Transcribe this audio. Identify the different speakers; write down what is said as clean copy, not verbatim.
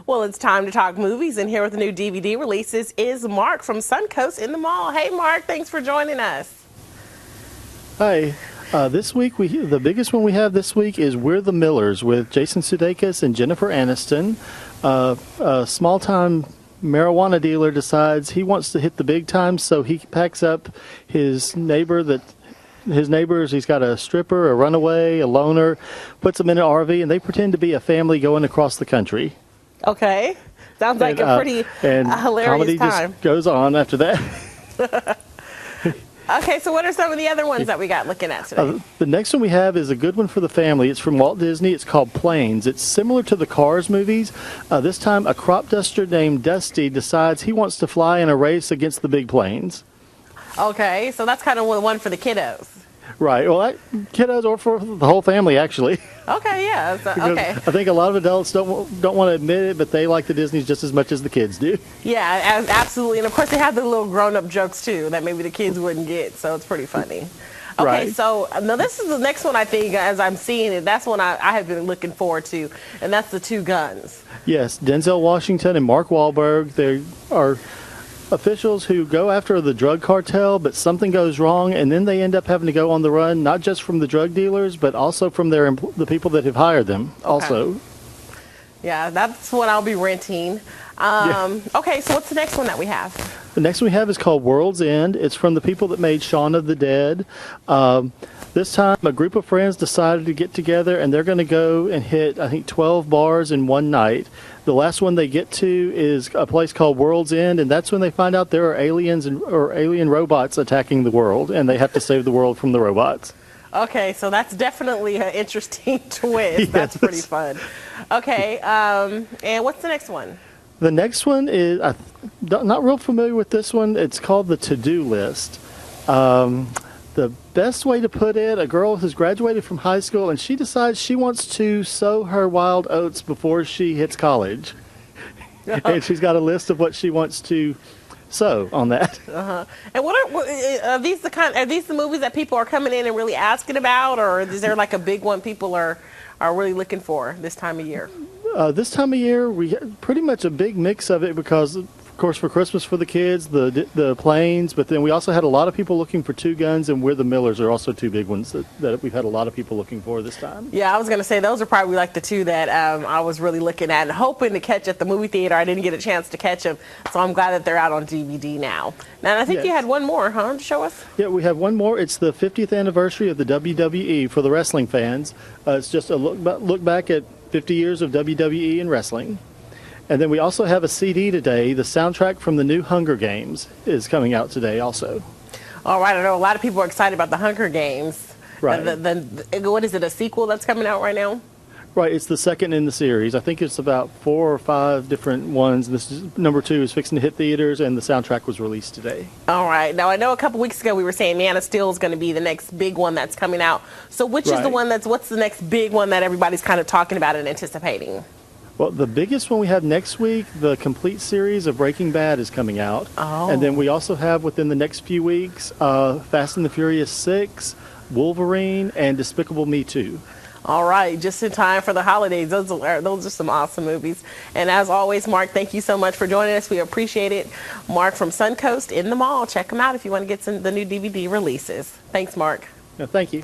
Speaker 1: Well, it's time to talk movies, and here with the new DVD releases is Mark from Suncoast in the mall. Hey, Mark, thanks for joining us.
Speaker 2: Hi. This week, the biggest one we have this week is We're the Millers with Jason Sudeikis and Jennifer Aniston. A small-time marijuana dealer decides he wants to hit the big time, so he packs up his neighbors. He's got a stripper, a runaway, a loner, puts them in an RV, and they pretend to be a family going across the country.
Speaker 1: Okay. Sounds like a pretty hilarious
Speaker 2: comedy
Speaker 1: time.
Speaker 2: Just goes on after that.
Speaker 1: Okay, so what are some of the other ones that we got looking at today?
Speaker 2: The next one we have is a good one for the family. It's from Walt Disney. It's called Planes. It's similar to the Cars movies. This time, a crop duster named Dusty decides he wants to fly in a race against the big planes.
Speaker 1: Okay, so that's kind of one for the kiddos.
Speaker 2: Right. Well, kiddos or for the whole family, actually.
Speaker 1: Okay, yeah. Okay.
Speaker 2: I think a lot of adults don't want to admit it, but they like the Disneys just as much as the kids do.
Speaker 1: Yeah, absolutely. And of course, they have the little grown-up jokes too that maybe the kids wouldn't get. So it's pretty funny. Okay,
Speaker 2: Right.
Speaker 1: so now this is the next one. I think as I'm seeing it, that's one I have been looking forward to, and that's The Two Guns.
Speaker 2: Yes, Denzel Washington and Mark Wahlberg. They are officials who go after the drug cartel, but something goes wrong, and then they end up having to go on the run, not just from the drug dealers, but also from the people that have hired them. Also,
Speaker 1: okay. Yeah, that's what I'll be renting. Okay, so what's the next one that we have?
Speaker 2: The next one we have is called World's End. It's from the people that made Shaun of the Dead. This time, a group of friends decided to get together, and they're going to go and hit, I think, 12 bars in one night. The last one they get to is a place called World's End, and that's when they find out there are aliens or alien robots attacking the world, and they have to save the world from the robots.
Speaker 1: Okay, so that's definitely an interesting twist.
Speaker 2: Yes.
Speaker 1: That's pretty fun. Okay, and what's the next one?
Speaker 2: The next one is, I'm not real familiar with this one. It's called The To-Do List. The best way to put it, a girl has graduated from high school and she decides she wants to sow her wild oats before she hits college. And she's got a list of what she wants to sow on that.
Speaker 1: And are these the movies that people are coming in and really asking about, or is there like a big one people are really looking for this time of year?
Speaker 2: This time of year, we have pretty much a big mix of it because, of course, for Christmas for the kids, the planes, but then we also had a lot of people looking for Two Guns, and We're the Millers are also two big ones that we've had a lot of people looking for this time.
Speaker 1: Yeah, I was going to say those are probably like the two that I was really looking at and hoping to catch at the movie theater. I didn't get a chance to catch them, so I'm glad that they're out on DVD now. Now, I think you had one more, huh, to show us?
Speaker 2: Yeah, we have one more. It's the 50th anniversary of the WWE for the wrestling fans. It's just a look back at 50 years of WWE and wrestling. And then we also have a CD today. The soundtrack from the new Hunger Games is coming out today also.
Speaker 1: All right, I know a lot of people are excited about the Hunger Games.
Speaker 2: Right.
Speaker 1: What is it, a sequel that's coming out right now?
Speaker 2: Right, it's the second in the series. I think it's about 4 or 5 different ones. This is number 2 is fixing to hit theaters, and the soundtrack was released today.
Speaker 1: All right. Now, I know a couple weeks ago we were saying Man of Steel is going to be the next big one that's coming out. So which is the one what's the next big one that everybody's kind of talking about and anticipating?
Speaker 2: Well, the biggest one we have next week, the complete series of Breaking Bad is coming out.
Speaker 1: Oh.
Speaker 2: And then we also have within the next few weeks, Fast and the Furious 6, Wolverine, and Despicable Me 2.
Speaker 1: All right, just in time for the holidays. Those are some awesome movies. And as always, Mark, thank you so much for joining us. We appreciate it. Mark from Suncoast in the mall. Check them out if you want to get the new DVD releases. Thanks, Mark.
Speaker 2: Yeah, thank you.